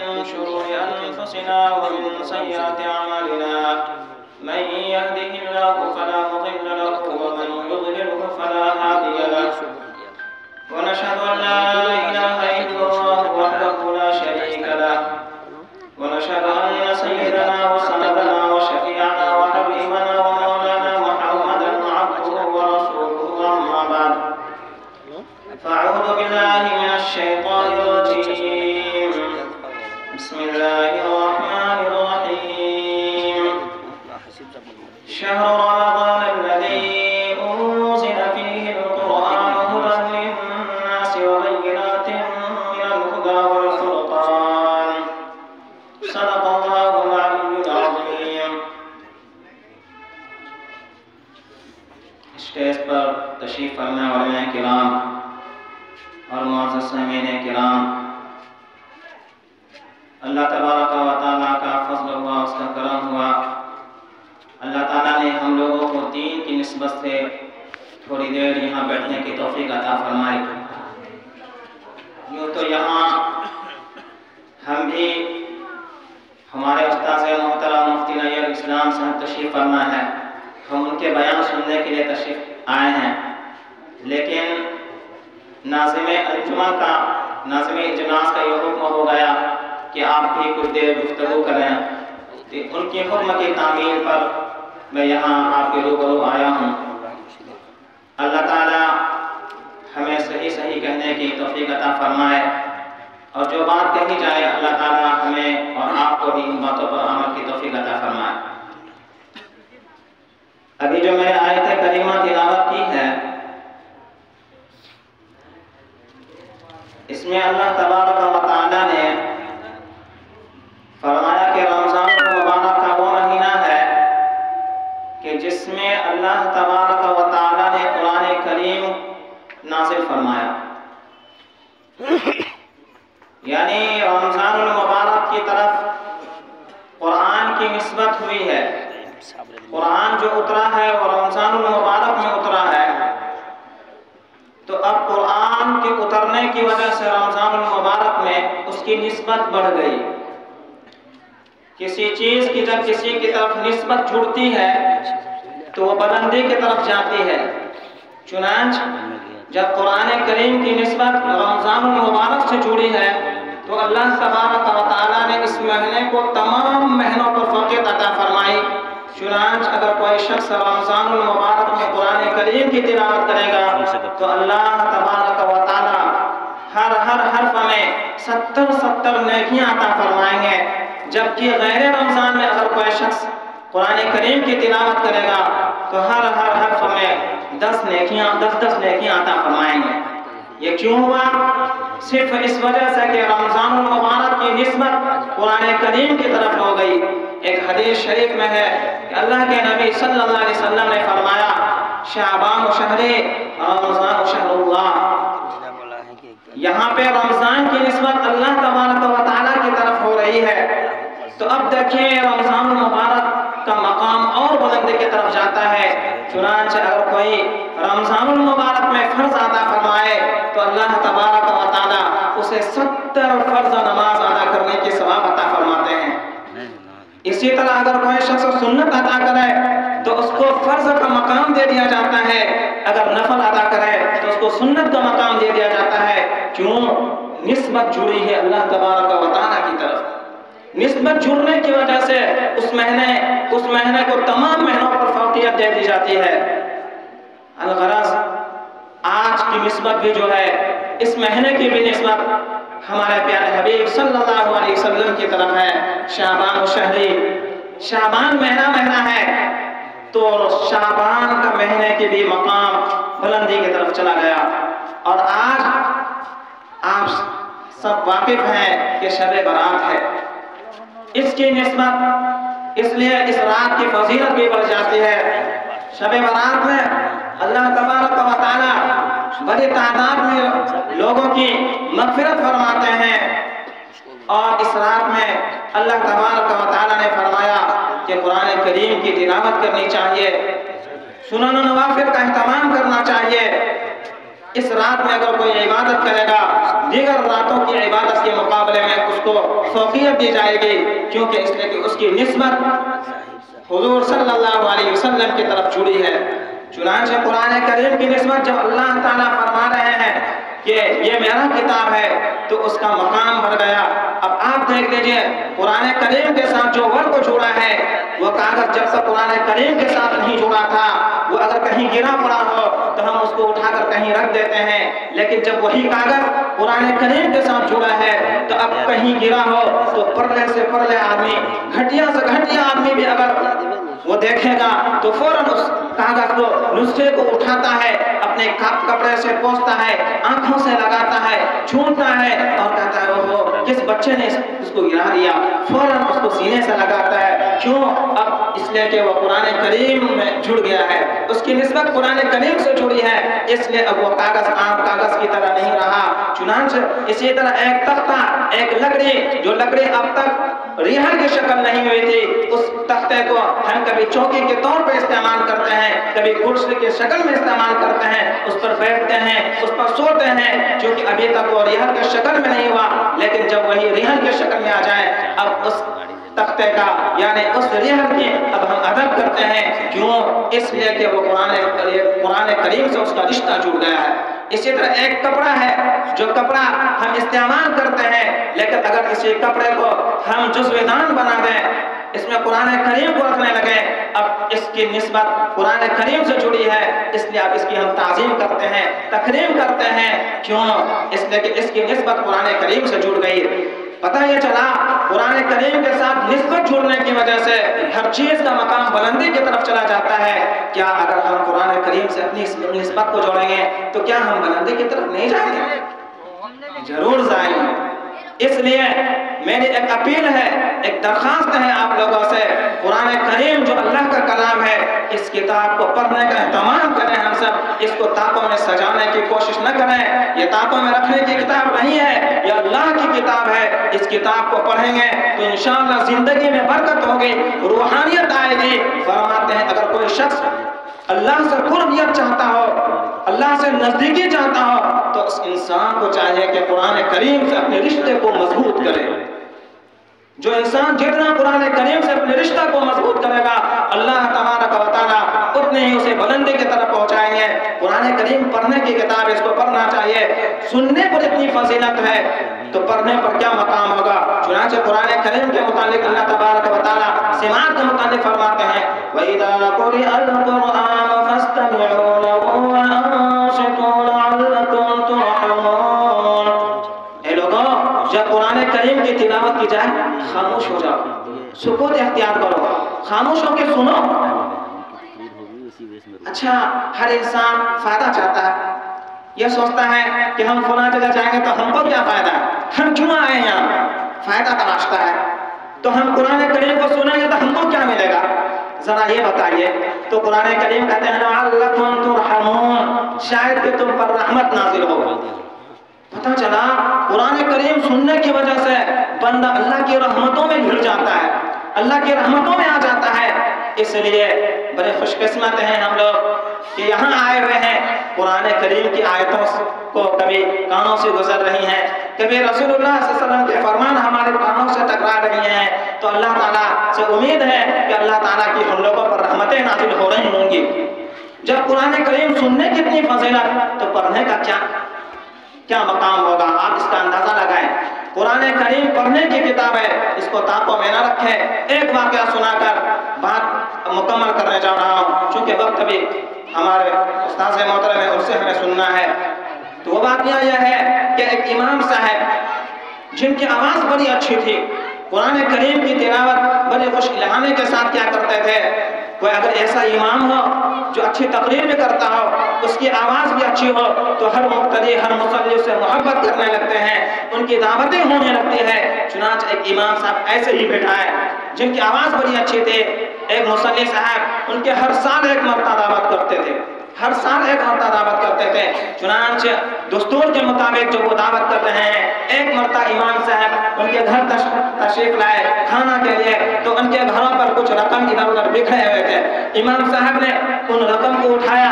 من شرور أنفسنا ومن سيئات أعمالنا من يهده الله فلا مضل له ومن يضلله فلا هادي له ونشهد أن لا إله إلا الله وحده لا شريك له ونشهد أن سيدنا وسندنا وشفيعنا وحبيبنا ومولانا محمدا عبده ورسوله أما بعد فأعوذ بالله من الشيطان الرجيم بسم الله الرحمن الرحيم شهر رمضان الذي أنزل فيه القرآن هدى للناس وبينات من الهدى والفرقان صدق الله العلي العظيم. اسٹیج پر تشریف فرما علماء کرام اور معزز سامعین کرام، اللہ تبارک و تعالیٰ کا فضل ہوا، اس کا کرم ہوا، اللہ تعالیٰ نے ہم لوگوں کو دین کی نسبت سے تھوڑی دیر یہاں بیٹھنے کی توفیق عطا فرمائی. یوں تو یہاں ہم بھی ہمارے استاذ محترم مفتی نیر اسلام صاحب تشریف فرما ہے، ہم ان کے بیان سننے کے لیے تشریف آئے ہیں، لیکن ناظم انجمن کا، ناظم اجلاس کا یہ حکم ہو گیا کہ آپ بھی کچھ دیر گفتگو کریں. ان کی حکم کی تعمیل پر میں یہاں آپ کے روبرو آیا ہوں. اللہ تعالیٰ ہمیں صحیح صحیح کہنے کی توفیق عطا فرمائے، اور جو بات کہی جائے اللہ تعالیٰ ہمیں اور آپ کو بھی ان باتوں پر عمل کی توفیق عطا فرمائے. ابھی جو میں نے آیت کریمہ تلاوت کی ہے، اس میں اللہ تبارک و تعالیٰ نے فرمایا کہ رمضان المبارک کا وہ مہینہ ہے کہ جس میں اللہ تبارک و تعالیٰ نے قرآن کریم نازل فرمایا. یعنی رمضان المبارک کی طرف قرآن کی نسبت ہوئی ہے. قرآن جو اترا ہے وہ رمضان المبارک میں اترا ہے، تو اب قرآن کے اترنے کی وجہ سے رمضان المبارک میں اس کی نسبت بڑھ گئی. کسی چیز کی جب کسی کی طرف نسبت جڑتی ہے تو وہ بلندی کی طرف جاتی ہے. چنانچہ جب قرآن کریم کی نسبت رمضان المبارک سے جڑی ہے تو اللہ تبارک و تعالیٰ نے اس مہینے کو تمام مہینوں پر فوقیت عطا فرمائی. چنانچہ اگر کوئی شخص رمضان المبارک میں قرآن کریم کی تلاوت کرے گا تو اللہ تبارک و تعالیٰ ہر حرف میں 70 نیکیاں عطا فرمائیں گے. جبکہ غیر رمضان میں اگر کوئی شخص قرآن کریم کی تلاوت کرے گا تو ہر حرف میں 10 نیکیاں عطا فرمائیں گے. یہ کیوں ہوا؟ صرف اس وجہ سے کہ رمضان المبارک کی نسبت قرآن کریم کی طرف ہو گئی. ایک حدیث شریف میں ہے کہ اللہ کے نبی صلی اللہ علیہ وسلم نے فرمایا شعبان شہر رمضان شہر اللہ. یہاں پہ رمضان کی نسبت اللہ تبارک و تعالیٰ کی طرف ہو رہی ہے. تو اب دیکھیں رمضان المبارک کا مقام اور بلندی کی طرف جاتا ہے. چنانچہ اگر کوئی رمضان المبارک میں فرض ادا فرمائے تو اللہ تبارک و تعالیٰ اسے 70 فرض نماز ادا کرنے کی ثواب عطا فرماتے ہیں. اسی طرح اگر کوئی شخص سنت ادا کرے تو اس کو فرض کا مقام دے دیا جاتا ہے، اگر نفل ادا کرے تو اس کو سنت کا مقام دے دیا جاتا ہے. کیوں؟ نسبت جڑی ہے اللہ تبارک و تعالیٰ کی طرف. نسبت جڑنے کی وجہ سے اس مہینے کو تمام مہینوں پر فوقیت دے دی جاتی ہے. الغرض آج کی نسبت بھی جو ہے، اس مہینے کی بھی نسبت ہمارے پیارے حبیب صلی اللہ علیہ وسلم کی طرف ہے. شعبان و شہری، شعبان مہینہ ہے تو شعبان کا مہینے کی بھی مقام بلندی کی طرف چلا گیا. اور آج آپ سب واقف ہیں کہ شب برات ہے. اس کی نسبت اس لیے اس رات کی فضیلت بھی بڑھ جاتی ہے. شب برات میں اللہ تبارک و تعالیٰ بڑی تعداد میں لوگوں کی مغفرت فرماتے ہیں. اور اس رات میں اللہ تبارک و تعالیٰ نے فرمایا کہ قرآن کریم کی تلاوت کرنی چاہیے، سنن و نوافل کا اہتمام کرنا چاہیے. اس رات میں اگر کوئی عبادت کرے گا دیگر راتوں کی عبادت کے مقابلے میں اس کو فوقیت دی جائے گی، کیونکہ اس لیے کہ اس کی نسبت حضور صلی اللہ علیہ وسلم کی طرف جڑی ہے۔ چنانچہ قرآن کریم کی نسبت جب اللہ تعالیٰ فرما رہے ہیں کہ یہ میرا کتاب ہے تو اس کا مقام بڑھ گیا۔ اب آپ دیکھ لیجئے قرآن کریم کے ساتھ جو ورق جڑا ہے، وہ کاغذ جب تک قرآن کریم کے ساتھ نہیں جڑا تھا، وہ اگر کہیں گرا پڑا ہو تو ہم اس کو اٹھا کر کہیں رکھ دیتے ہیں، لیکن جب وہی کاغذ قرآن کریم کے ساتھ جڑا ہے تو اب کہیں گرا ہو تو پرلے سے پرلے آدمی، گھٹیا سے گھٹیا آدمی بھی اگر وہ دیکھے گا تو فوراً اس کاغذ کو، نسخے کو اٹھاتا ہے، اپنے کپڑے سے پوچھتا ہے، آنکھوں سے لگاتا ہے، چھونتا ہے اور کہتا ہے اوہ کس بچے نے اس کو گرا دیا، فوراً اس کو سینے سے لگاتا ہے۔ کیوں؟ اب اس لیے کہ وہ قرآن کریم میں جڑ گیا ہے، اس کی نسبت قرآن کریم سے جڑی ہے، اس لیے اب وہ کاغذ عام کاغذ کی طرح نہیں رہا۔ چنانچہ اسی طرح ایک تختہ، ایک لکڑی، جو لکڑی اب تک ریحل کی شکل نہیں ہوئی تھی، اس تختے کو ہم کبھی چوکی کے طور پہ استعمال کرتے ہیں، کبھی کرسی کی شکل میں استعمال کرتے ہیں، اس پر بیٹھتے ہیں، اس پر سوتے ہیں، جو کہ ابھی تک وہ ریحل کی شکل میں نہیں ہوا، لیکن جب وہی ریحل کی شکل میں آ جائے اب اس تختے کا یعنی اس ریحل کی اب ہم ادب کرتے ہیں۔ کیوں؟ اس لیے کہ وہ قرآن کریم سے اس کا رشتہ جڑ گیا ہے۔ اسی طرح ایک کپڑا ہے، جو کپڑا ہم استعمال کرتے ہیں، لیکن اگر کسی کپڑے کو ہم جزو دان بنا دیں، اس میں قرآن کریم کو رکھنے لگے، اب اس کی نسبت قرآن کریم سے جڑی ہے، اس لیے اب اس کی ہم تعظیم کرتے ہیں، تکریم کرتے ہیں۔ کیوں؟ اس لیے کہ اس کی نسبت قرآن کریم سے جڑ گئی۔ پتہ یہ چلا قرآن کریم کے ساتھ نسبت جڑنے کی وجہ سے ہر چیز کا مقام بلندی کی طرف چلا جاتا ہے۔ کیا اگر ہم قرآن کریم سے اپنی نسبت کو جوڑیں گے تو کیا ہم بلندی کی طرف نہیں جائیں گے؟ ضرور جائیں گے۔ اس لیے میری ایک اپیل ہے، ایک درخواست ہے آپ لوگوں سے، قرآن کریم جو اللہ کا کلام ہے، اس کتاب کو پڑھنے کا اہتمام کریں ہم سب، اس کو تاپوں میں سجانے کی کوشش نہ کریں۔ یہ تاپوں میں رکھنے کی کتاب نہیں ہے، یہ اللہ کی کتاب ہے۔ اس کتاب کو پڑھیں گے تو انشاءاللہ زندگی میں برکت ہوگی، روحانیت آئے گی۔ فرماتے ہیں اگر کوئی شخص اللہ سے قربیت چاہتا ہو، اللہ سے نزدیکی چاہتا ہو، تو اس انسان کو چاہیے کہ قرآن کریم سے اپنے رشتے کو مضبوط کرے۔ جو انسان جتنا قرآن کریم سے اپنے رشتہ کو مضبوط کرے گا، اللہ تبارک و تعالیٰ اتنے ہی اسے بلندی کی طرف پہنچائیں گے۔ قرآن کریم پڑھنے کی کتاب، اس کو پڑھنا چاہیے۔ سننے پر اتنی فضیلت ہے تو پڑھنے پر کیا مقام ہوگا؟ چنانچہ قرآن کریم کے متعلق اللہ تبارک و تعالیٰ سماعت کے متعلق فرماتے ہیں وَإِذَا قُرِئَ الْقُرْآنُ فَاسْتَمِعُوا لَهُ وَأَنصِتُوا لَعَلَّكُمْ تُرْحَمُونَ۔ اے لوگوں، جب قرآن کریم کی تلاوت کی جائے خاموش ہو جاؤ، سکوت اختیار کرو، خاموش ہو کے سنو۔ اچھا، ہر انسان فائدہ چاہتا ہے، یہ سوچتا ہے کہ ہم فلاں جگہ جائیں گے تو ہم کو کیا فائدہ ہے، ہم کیوں آئے یہاں، فائدہ تلاشتا ہے۔ تو ہم قرآن کریم کو سنیں گے تو ہم کو کیا ملے گا، ذرا یہ بتائیے۔ تو قرآن کریم کہتے ہیں لعلکم ترحمون، شاید کہ تم پر رحمت نازل ہو۔ پتہ چلا قرآن کریم سننے کی وجہ سے بندہ اللہ کی رحمتوں میں گھر جاتا ہے، اللہ کی رحمتوں میں آ جاتا ہے۔ اس لیے بڑے خوش قسمت ہیں ہم لوگ کہ یہاں آئے ہوئے ہیں، قرآن کریم کی آیتوں کو کبھی کانوں سے گزر رہی ہیں، کبھی رسول اللہ صلی اللہ علیہ وسلم کے فرمان ہمارے کانوں سے ٹکرا رہی ہیں، تو اللہ تعالیٰ سے امید ہے کہ اللہ تعالیٰ کی ہم لوگوں پر رحمتیں نازل ہو رہی ہوں گی۔ جب قرآن کریم سننے کی اتنی فضیلت تو پڑھنے کا کیا مقام ہوگا، آپ اس کا اندازہ لگائیں۔ قرآن کریم پڑھنے کی کتاب ہے، اس کو تاپوں میں نہ رکھیں۔ ایک واقعہ سنا کر بات مکمل کرنے جا رہا ہوں، چونکہ وقت بھی ہمارے استاذ محترم ہے، ان سے ہمیں سننا ہے۔ تو وہ واقعہ یہ ہے کہ ایک امام صاحب جن کی آواز بڑی اچھی تھی، قرآن کریم کی تلاوت بڑے خوش الہانے کے ساتھ کیا کرتے تھے۔ کوئی اگر ایسا امام ہو جو اچھی تقریر بھی کرتا ہو، اس کی آواز بھی اچھی ہو، تو ہر مقتدی ہر مصلی سے محبت کرنے لگتے ہیں، ان کی دعوتیں ہونے لگتی ہے۔ چنانچہ ایک امام صاحب ایسے ہی بیٹھا ہے جن کی آواز بڑی اچھی تھی، ایک مصلی صاحب ان کے ہر سال ایک مرتبہ دعوت کرتے تھے، ہر سال ایک مرتبہ دعوت کرتے تھے۔ چنانچہ دستور کے مطابق جو وہ دعوت کر رہے ہیں، ایک مرتبہ امام صاحب ان کے گھر تشریف لائے کھانا کے لیے، تو ان کے گھروں پر کچھ رقم ادھر ادھر بکھرے ہوئے تھے۔ امام صاحب نے ان رقم کو اٹھایا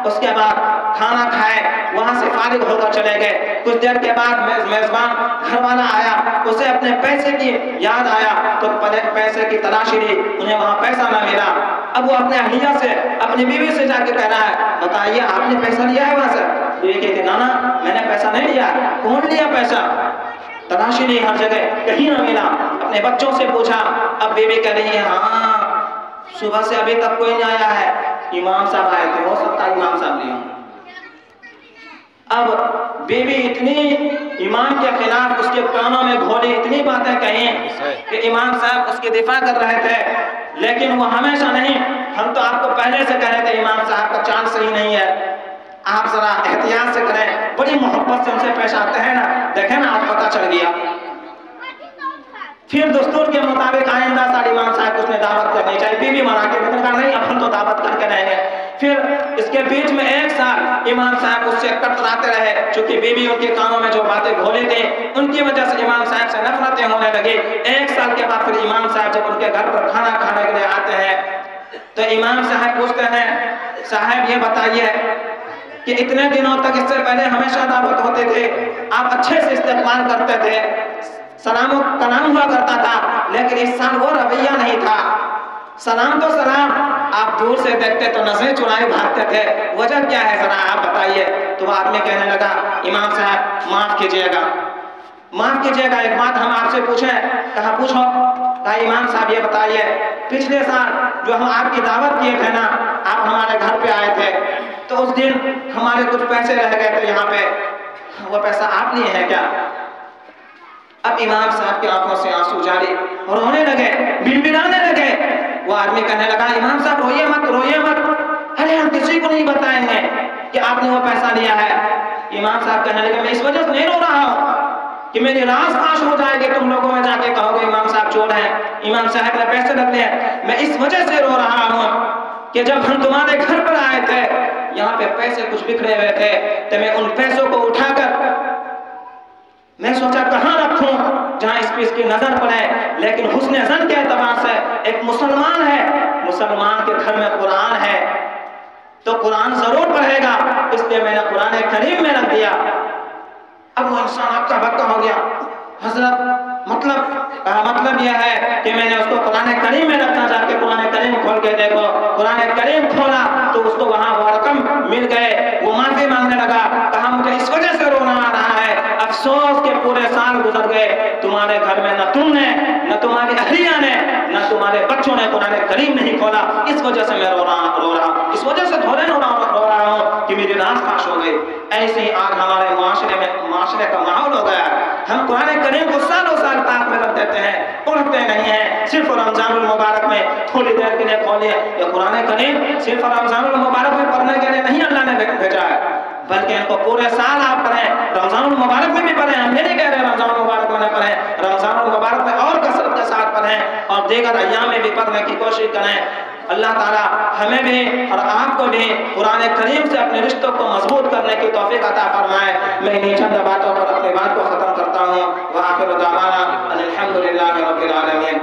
اس کے بعد کھانا کھائے، وہاں سے فارغ ہو کر چلے گئے۔ کچھ دیر کے بعد میزبان گھر والا آیا، اسے اپنے پیسے کی یاد آیا تو پیسے کی تلاشی لی، انہیں وہاں پیسہ نہ ملا۔ اب وہ اپنے اہلیہ سے، اپنی بیوی سے جا کے کہہ رہا ہے بتائیے آپ نے پیسہ لیا ہے وہاں سے؟ بیوی کہتی نانا میں نے پیسہ نہیں لیا۔ کون لیا پیسہ؟ تلاشی لی ہر جگہ، کہیں نہ ملا۔ اپنے بچوں سے پوچھا، اب بیوی کہہ رہی ہے ہاں صبح سے ابھی تک کوئی نہیں آیا ہے، امام صاحب آئے تھے، ہو سکتا ہے امام صاحب لیے ہوں۔ اب بیوی اتنی امام کے خلاف اس کے کانوں میں گھولی، اتنی باتیں کہیں کہ امام صاحب اس کی دفاع کر رہے تھے، لیکن وہ ہمیشہ نہیں۔ ہم تو آپ کو پہلے سے کہہ رہے تھے امام صاحب کا چال صحیح نہیں ہے، آپ ذرا احتیاط سے کریں۔ بڑی محبت سے ان سے پیش آتے ہیں نا، دیکھیں نا آپ پتہ چل گیا۔ پھر دستور کے مطابق آئندہ سال امام صاحب کو اس نے دعوت کرنی چاہیے، بیوی منا کے کہا نہیں اب ہم تو دعوت کر کے رہیں گے۔ پھر اس کے بیچ میں ایک سال امام صاحب اس سے کتراتے رہے، چونکہ بیوی ان کے کانوں میں جو باتیں گھولے تھے ان کی وجہ سے امام صاحب سے نفرتیں ہونے لگی۔ ایک سال کے بعد پھر امام صاحب جب ان کے گھر پر کھانا کھانے کے لیے آتے ہیں تو امام صاحب پوچھتے ہیں صاحب یہ بتائیے کہ اتنے دنوں تک اس سے پہلے ہمیشہ دعوت ہوتے تھے، آپ اچھے سے استقبال کرتے تھے، سلام و کلام ہوا کرتا تھا، لیکن اس سال وہ رویہ نہیں تھا۔ سلام تو سلام، آپ دور سے دیکھتے تو نظریں چرائے بھاگتے تھے، وجہ کیا ہے ذرا آپ بتائیے۔ تو وہ آدمی کہنے لگا امام صاحب معاف کیجئے گا، معاف کیجئے گا، ایک بات ہم آپ سے پوچھیں۔ کہا پوچھو۔ کہا امام صاحب یہ بتائیے پچھلے سال جو ہم آپ کی دعوت کیے تھے نا، آپ ہمارے گھر پہ آئے تھے تو اس دن ہمارے کچھ پیسے رہ گئے تھے یہاں پہ، وہ پیسہ آپ لیے ہیں کیا؟ اب امام صاحب کی آنکھوں سے آنسو جاری، رونے لگے، بڑبڑانے لگے۔ وہ آدمی کہنے لگا امام صاحب روئیے مت، روئیے مت، ارے ہم کسی کو نہیں بتائیں گے کہ آپ نے وہ پیسہ لیا ہے۔ امام صاحب کہنے لگے میں اس وجہ سے نہیں رو رہا ہوں کہ میری راز فاش ہو جائے گی، تم لوگوں میں جا کے کہو گے امام صاحب چور ہیں، امام صاحب نے پیسے رکھ لیے۔ میں اس وجہ سے رو رہا ہوں کہ جب ہم تمہارے گھر پر آئے تھے یہاں پہ پیسے کچھ بکھرے ہوئے تھے، تو میں ان پیسوں کو اٹھا کر میں سوچا کہاں رکھوں جہاں اس پہ اس کی نظر پڑے، لیکن حسن ظن کے اعتبار سے ایک مسلمان ہے، مسلمان کے گھر میں قرآن ہے تو قرآن ضرور پڑھے گا، اس لیے میں نے قرآن کریم میں رکھ دیا۔ اب وہ انسان آپ کا بکا ہو گیا، حضرت مطلب یہ ہے کہ میں نے اس کو قرآن کریم میں رکھنا، جا کے قرآن کریم کھول کے دیکھو۔ قرآن کریم کھولا تو اس کو وہاں وہ رقم مل گئے، وہ معافی مانگنے لگا، کہا مجھے اس وجہ سے رونا آ رہا ہے، افسوس کہ پورے سال گزر گئے، تمہارے گھر میں نہ تم نے، نہ تمہاری اہلیہ نے، نہ تمہارے بچوں نے قرآن کریم نہیں کھولا، اس وجہ سے میں رو رہا، اس وجہ سے تھوڑے رو رہا ہوں کہ میری راز فاش ہو گئی۔ ایسے ہی آج ہمارے معاشرے کا ماحول ہو گیا، ہم قرآن کریم کو سالوں سال تاک میں رکھ دیتے ہیں، پڑھتے نہیں ہیں، صرف رمضان المبارک میں تھوڑی دیر کے لیے کھولے۔ یہ قرآن کریم صرف رمضان المبارک میں پڑھنے کے لیے نہیں اللہ نے بھیجا ہے، بلکہ ان کو پورے سال آپ پڑھیں، رمضان المبارک میں بھی پڑھیں۔ ہم یہ نہیں کہہ رہے رمضان المبارک میں نہ پڑھیں، رمضان المبارک میں اور کثرت کے ساتھ پڑھیں اور دیگر ایام میں بھی پڑھنے کی کوشش کریں۔ اللہ تعالیٰ ہمیں بھی اور آپ کو بھی قرآن کریم سے اپنے رشتوں کو مضبوط کرنے کی توفیق عطا فرمائے۔ میں انہی چند باتوں پر اپنی بات کو ختم کرتا ہوں۔ وآخر دعوانا ان الحمد للہ رب العالمین۔